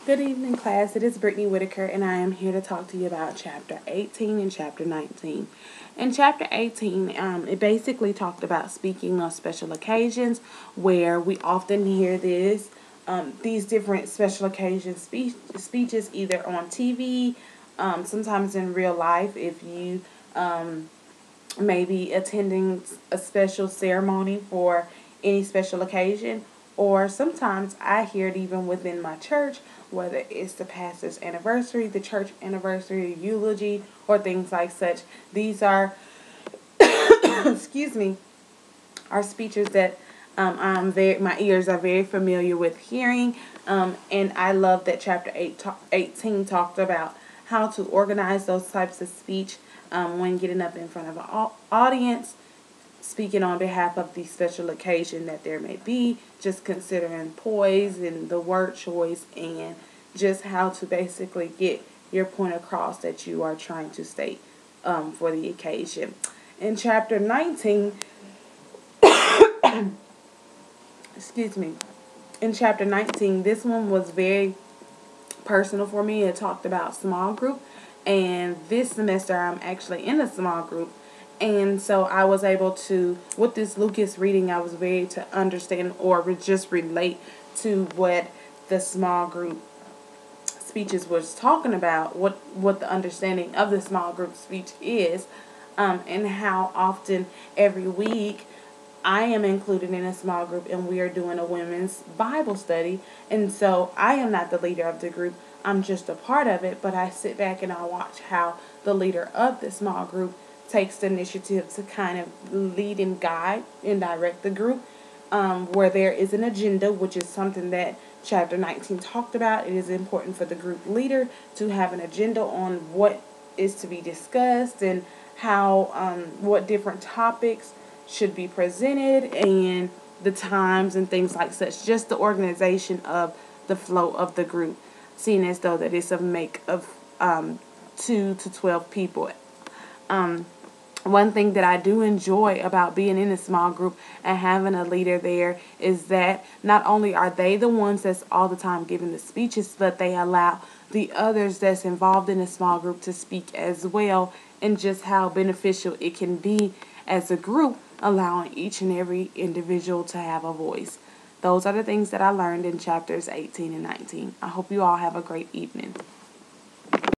Good evening, class. It is Brittany Whitaker, and I am here to talk to you about Chapter 18 and Chapter 19. In Chapter 18, it basically talked about speaking on special occasions, where we often hear these different special occasion speeches either on TV, sometimes in real life if you may be attending a special ceremony for any special occasion, or sometimes I hear it even within my church, whether it's the pastor's anniversary, the church anniversary, eulogy, or things like such. These are, excuse me, are speeches that my ears are very familiar with hearing, and I love that chapter 18 talked about how to organize those types of speech when getting up in front of an audience, speaking on behalf of the special occasion that there may be, just considering poise and the word choice, and just how to basically get your point across that you are trying to state for the occasion. In chapter 19, excuse me, in chapter 19, this one was very personal for me. It talked about small group, and this semester I'm actually in a small group. And so I was able to, with this Lucas reading, I was very to understand or just relate to what the small group speeches was talking about, what the understanding of the small group speech is, and how often every week I am included in a small group and we are doing a women's Bible study. And so I am not the leader of the group. I'm just a part of it, but I sit back and I watch how the leader of the small group takes the initiative to kind of lead and guide and direct the group, where there is an agenda, which is something that chapter 19 talked about. It is important for the group leader to have an agenda on what is to be discussed and how what different topics should be presented and the times and things like such. Just the organization of the flow of the group, seeing as though that it's a make of 2 to 12 people. One thing that I do enjoy about being in a small group and having a leader there is that not only are they the ones that's all the time giving the speeches, but they allow the others that's involved in a small group to speak as well, and just how beneficial it can be as a group, allowing each and every individual to have a voice. Those are the things that I learned in chapters 18 and 19. I hope you all have a great evening.